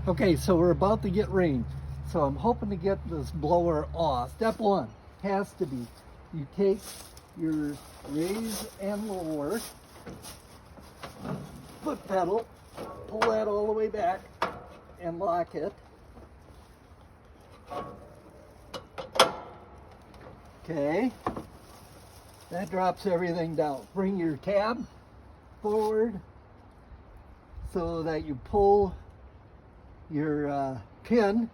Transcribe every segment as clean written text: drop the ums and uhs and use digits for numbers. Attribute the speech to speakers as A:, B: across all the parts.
A: Okay, so we're about to get rain. So I'm hoping to get this blower off. Step one has to be, you take your raise and lower foot pedal, pull that all the way back and lock it. Okay, that drops everything down. Bring your tab forward so that you pull your pin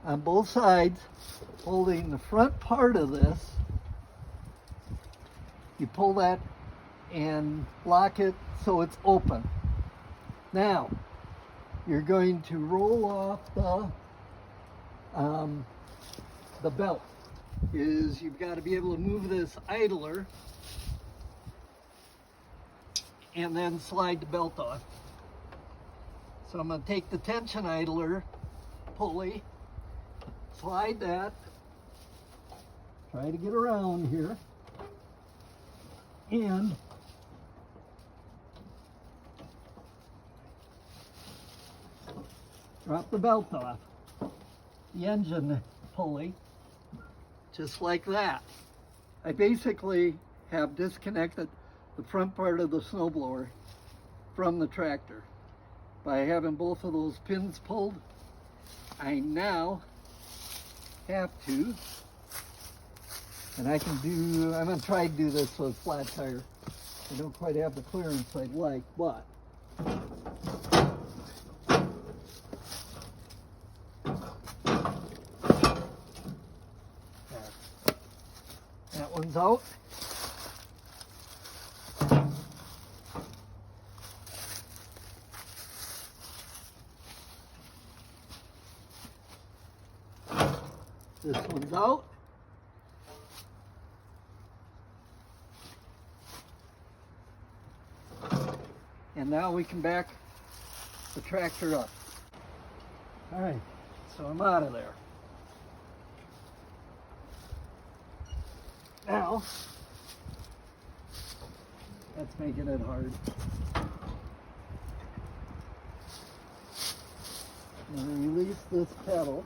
A: on both sides, holding the front part of this. You pull that and lock it so it's open. Now, you're going to roll off the belt. You've got to be able to move this idler and then slide the belt off. So I'm going to take the tension idler pulley, slide that, try to get around here, and drop the belt off. The engine pulley, just like that. I basically have disconnected the front part of the snowblower from the tractor. By having both of those pins pulled, I now have to, and I'm going to try to do this with a flat tire. I don't quite have the clearance I'd like, but that one's out. This one's out. And now we can back the tractor up. All right, so I'm out of there. Now, that's making it hard. I'm going to release this pedal.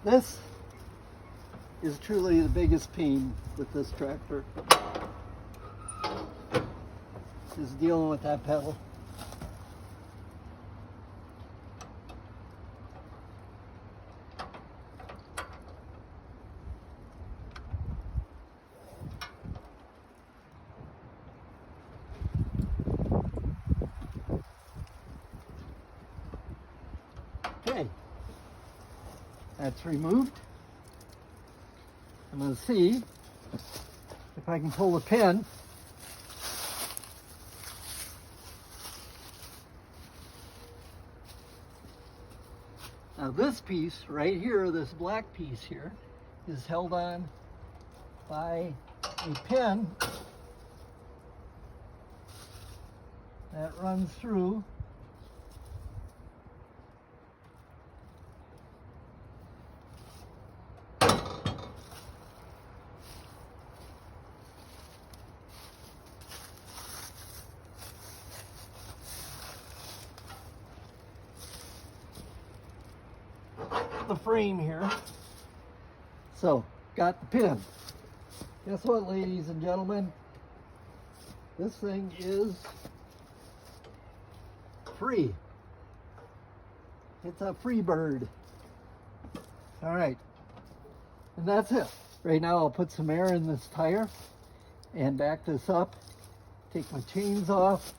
A: This is truly the biggest pain with this tractor, is dealing with that pedal. Okay. That's removed. I'm going to see if I can pull the pin. Now this piece right here, this black piece here, is held on by a pin that runs through the frame here. So, got the pin. Guess what, ladies and gentlemen? This thing is free. It's a free bird. All right, and that's it. Right now I'll put some air in this tire and back this up, take my chains off,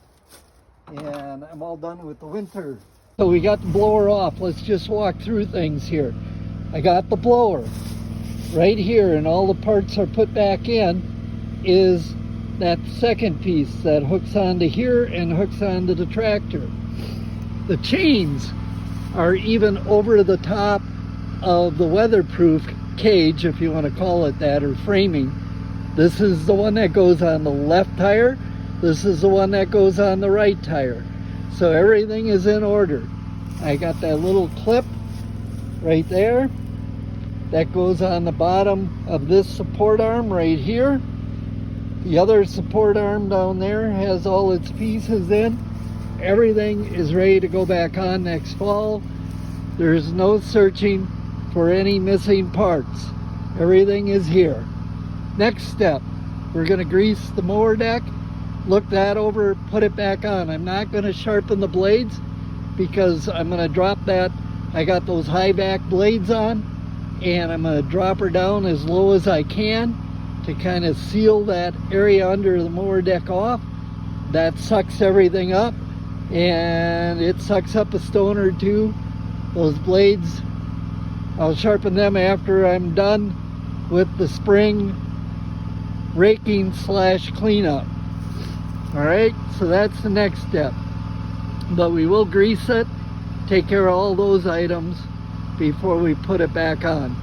A: and I'm all done with the winter. So we got the blower off. Let's just walk through things here. I got the blower right here, and all the parts are put back in. Is that second piece that hooks onto here and hooks onto the tractor. The chains are even over the top of the weatherproof cage, if you want to call it that, or framing. This is the one that goes on the left tire. This is the one that goes on the right tire. So everything is in order. I got that little clip right there that goes on the bottom of this support arm right here. The other support arm down there has all its pieces in. Everything is ready to go back on next fall. There's no searching for any missing parts. Everything is here. Next step, we're going to grease the mower deck, look that over, put it back on. I'm not going to sharpen the blades because I'm going to drop that. I got those high back blades on, and I'm going to drop her down as low as I can to kind of seal that area under the mower deck off. That sucks everything up, and it sucks up a stone or two. Those blades, I'll sharpen them after I'm done with the spring raking / cleanup. All right, so that's the next step. But we will grease it, take care of all those items before we put it back on.